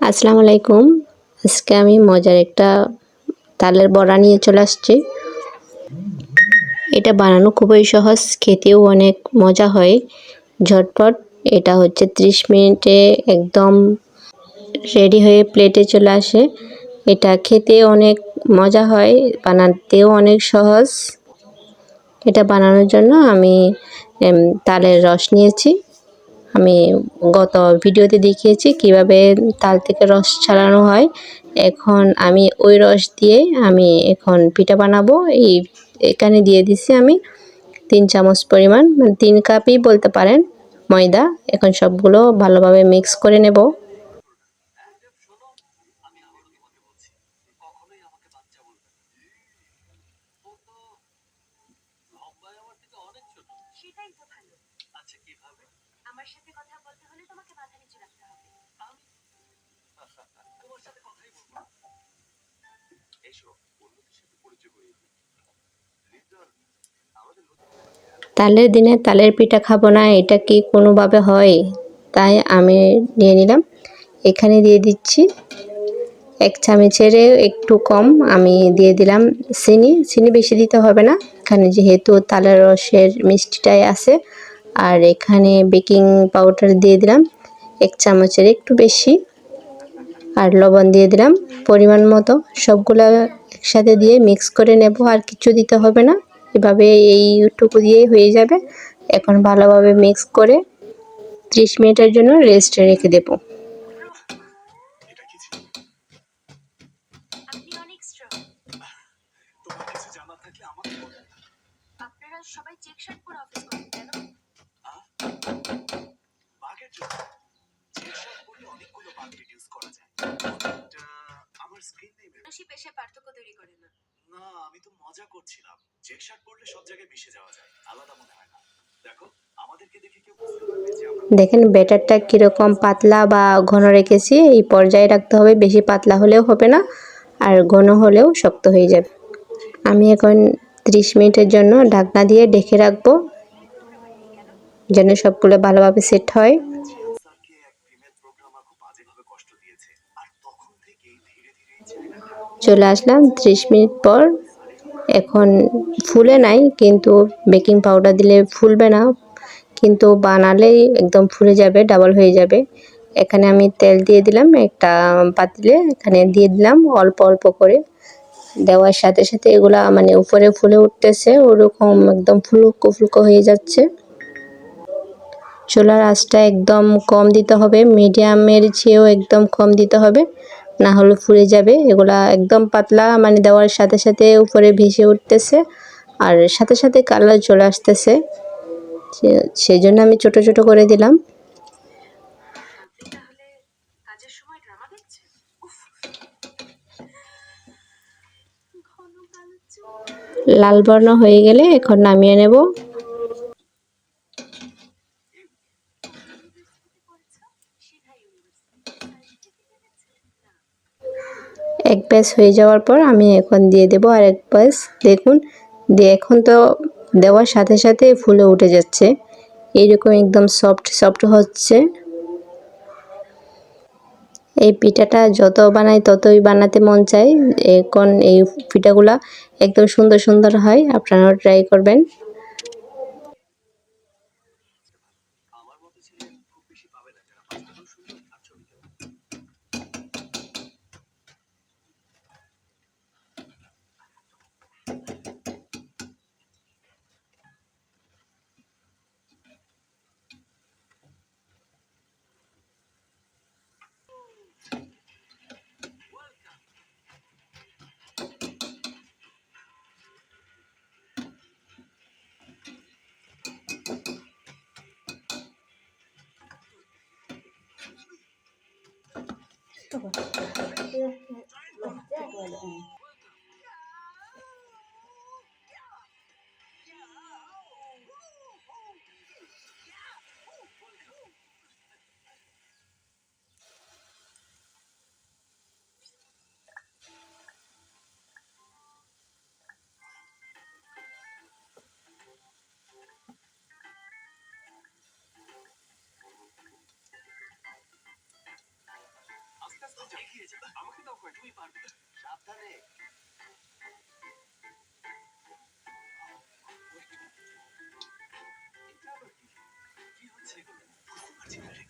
আসসালামু আলাইকুম। আজকে আমি মজার একটা তালের বড়া নিয়ে চলে আসছি। এটা বানানো খুবই সহজ, খেতেও অনেক মজা হয়, ঝটপট। এটা হচ্ছে 30 মিনিটে একদম রেডি হয়ে প্লেটে চলে আসে। এটা খেতে অনেক মজা হয়, বানাতেও অনেক সহজ। এটা বানানোর জন্য আমি তালের রস নিয়েছি। আমি গত ভিডিওতে দেখিয়েছি কিভাবে তাল থেকে রস ছাড়ানো হয়। এখন আমি ওই রস দিয়ে আমি এখন পিঠা বানাবো। এখানে দিয়ে দিছি আমি 3 চামচ পরিমাণ, মানে 3 কাপই বলতে পারেন, ময়দা। এখন সবগুলো ভালোভাবে মিক্স করে নেব। তালের দিনে তালের পিঠা খাবো না, এটা কি কোনোভাবে হয়? তাই আমি নিয়ে নিলাম। এখানে দিয়ে দিচ্ছি 1 চামচের একটু কম আমি দিয়ে দিলাম চিনি। চিনি বেশি দিতে হবে না, এখানে যেহেতু তালের রসের মিষ্টিটাই আছে। আর এখানে বেকিং পাউডার দিয়ে দিলাম 1 চামচের একটু বেশি। আর লবণ দিয়ে দিলাম পরিমাণ মতো। সবগুলা একসাথে দিয়ে মিক্স করে নেব, আর কিছু দিতে হবে না। এভাবে এইটুকু দিয়েই হয়ে যাবে। এখন ভালোভাবে মিক্স করে 30 মিনিটের জন্য রেস্টে রেখে দেব। দেখেন ব্যাটারটা কীরকম পাতলা বা ঘন রেখেছি। এই পর্যায়ে রাখতে হবে, বেশি পাতলা হলেও হবে না, আর ঘন হলেও শক্ত হয়ে যাবে। আমি এখন 30 মিনিটের জন্য ঢাকনা দিয়ে ঢেকে রাখবো, যেন সবগুলো ভালোভাবে সেট হয়। চলে আসলাম 30 মিনিট পর। এখন ফুলে নাই, কিন্তু বেকিং পাউডার দিলে ফুলবে না, কিন্তু বানালেই একদম ফুলে যাবে, ডাবল হয়ে যাবে। এখানে আমি তেল দিয়ে দিলাম একটা পাতিলে, এখানে দিয়ে দিলাম অল্প অল্প করে। দেওয়ার সাথে সাথে এগুলা মানে উপরে ফুলে উঠতেছে, ওরকম একদম ফুলকো ফুলকো হয়ে যাচ্ছে। চুলার আঁচটা একদম কম দিতে হবে, মিডিয়ামের চেয়েও একদম কম দিতে হবে, না হলে ফুলে যাবে। এগুলা একদম পাতলা, মানে দেওয়ার সাথে সাথে উপরে ভেসে উঠতেছে, আর সাথে সাথে কালার চলে আসতেছে। সেই জন্য আমি ছোট ছোট করে দিলাম। লাল বর্ণ হয়ে গেলে এখন নামিয়ে নেব। এক ব্যাচ হয়ে যাওয়ার পর আমি এখন দিয়ে দেব আরেক ব্যাচ। দেখুন, এখন তো দেওয়ার সাথে সাথে ফুলে উঠে যাচ্ছে, এইরকম একদম সফট সফট হচ্ছে। এই পিঠাটা যত বানাই ততই বানাতে মন চায়। এখন এই পিঠাগুলা একদম সুন্দর সুন্দর হয়, আপনারাও ট্রাই করবেন। তুই পারবি, সাবধানে। এটা আবার কি? কি হচ্ছে এগুলো? বুঝতে পারছি না রে।